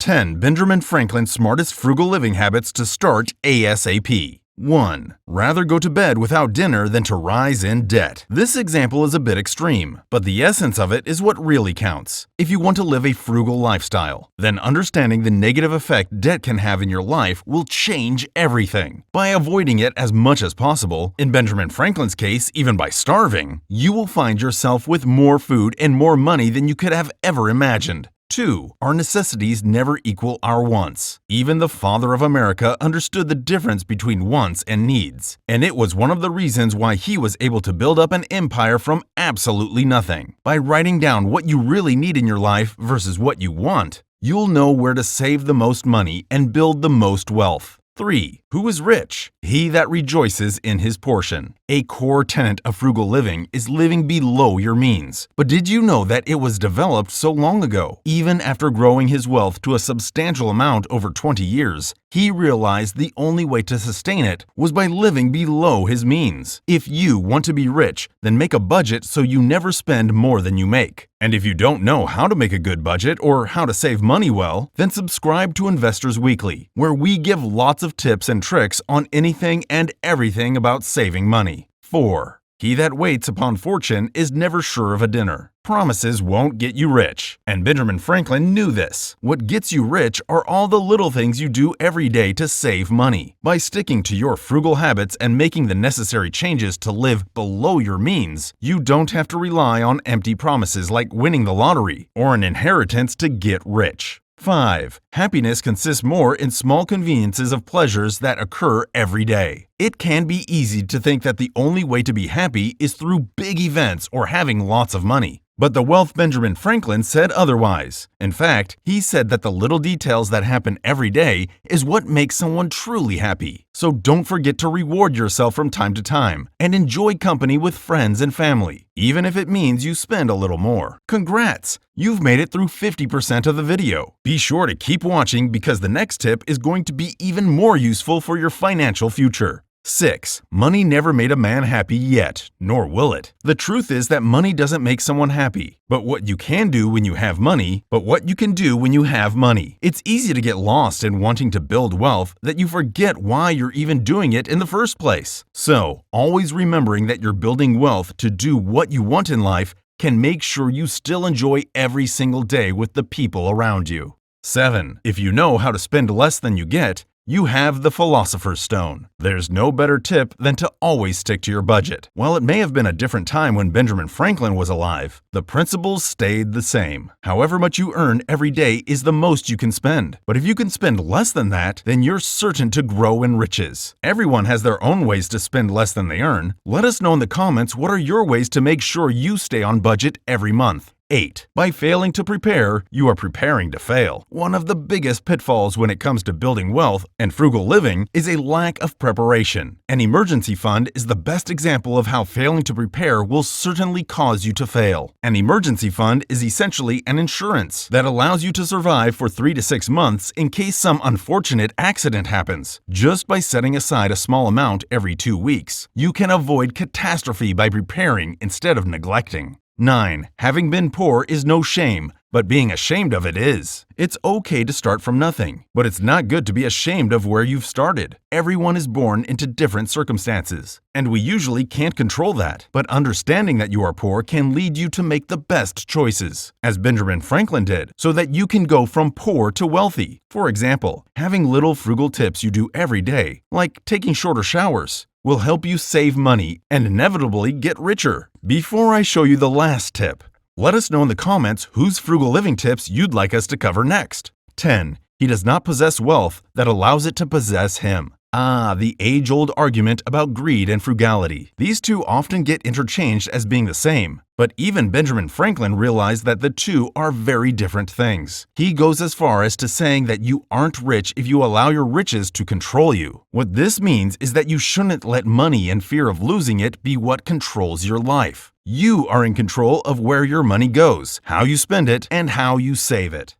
10 Benjamin Franklin's smartest frugal living habits to start ASAP. 1. Rather go to bed without dinner than to rise in debt. This example is a bit extreme, but the essence of it is what really counts. If you want to live a frugal lifestyle, then understanding the negative effect debt can have in your life will change everything. By avoiding it as much as possible, in Benjamin Franklin's case, even by starving, you will find yourself with more food and more money than you could have ever imagined. 2. Our necessities never equal our wants. Even the father of America understood the difference between wants and needs, and it was one of the reasons why he was able to build up an empire from absolutely nothing. By writing down what you really need in your life versus what you want, you'll know where to save the most money and build the most wealth. 3. Who is rich? He that rejoices in his portion. A core tenet of frugal living is living below your means. But did you know that it was developed so long ago? Even after growing his wealth to a substantial amount over 20 years, he realized the only way to sustain it was by living below his means. If you want to be rich, then make a budget so you never spend more than you make. And if you don't know how to make a good budget or how to save money well, then subscribe to Investors Weekly, where we give lots of tips and tricks on anything and everything about saving money. 4. He that waits upon fortune is never sure of a dinner. Promises won't get you rich, and Benjamin Franklin knew this. What gets you rich are all the little things you do every day to save money. By sticking to your frugal habits and making the necessary changes to live below your means, you don't have to rely on empty promises like winning the lottery or an inheritance to get rich. 5. Happiness consists more in small conveniences of pleasures that occur every day. It can be easy to think that the only way to be happy is through big events or having lots of money. But the wealth Benjamin Franklin said otherwise. In fact, he said that the little details that happen every day is what makes someone truly happy. So don't forget to reward yourself from time to time and enjoy company with friends and family, even if it means you spend a little more. Congrats! You've made it through 50% of the video. Be sure to keep watching because the next tip is going to be even more useful for your financial future. 6. Money never made a man happy yet, nor will it. The truth is that money doesn't make someone happy. But what you can do when you have money, It's easy to get lost in wanting to build wealth that you forget why you're even doing it in the first place. So, always remembering that you're building wealth to do what you want in life can make sure you still enjoy every single day with the people around you. 7. If you know how to spend less than you get, you have the Philosopher's Stone. There's no better tip than to always stick to your budget. While it may have been a different time when Benjamin Franklin was alive, the principles stayed the same. However much you earn every day is the most you can spend. But if you can spend less than that, then you're certain to grow in riches. Everyone has their own ways to spend less than they earn. Let us know in the comments what are your ways to make sure you stay on budget every month. 8. By failing to prepare, you are preparing to fail. One of the biggest pitfalls when it comes to building wealth and frugal living is a lack of preparation. An emergency fund is the best example of how failing to prepare will certainly cause you to fail. An emergency fund is essentially an insurance that allows you to survive for 3 to 6 months in case some unfortunate accident happens. Just by setting aside a small amount every 2 weeks, you can avoid catastrophe by preparing instead of neglecting. 9. Having been poor is no shame, but being ashamed of it is. It's okay to start from nothing, but it's not good to be ashamed of where you've started. Everyone is born into different circumstances, and we usually can't control that. But understanding that you are poor can lead you to make the best choices, as Benjamin Franklin did, so that you can go from poor to wealthy. For example, having little frugal tips you do every day, like taking shorter showers, will help you save money and inevitably get richer. Before I show you the last tip, let us know in the comments whose frugal living tips you'd like us to cover next. 10. He does not possess wealth that allows it to possess him. The age-old argument about greed and frugality. These two often get interchanged as being the same, but even Benjamin Franklin realized that the two are very different things. He goes as far as to saying that you aren't rich if you allow your riches to control you. What this means is that you shouldn't let money and fear of losing it be what controls your life. You are in control of where your money goes, how you spend it, and how you save it.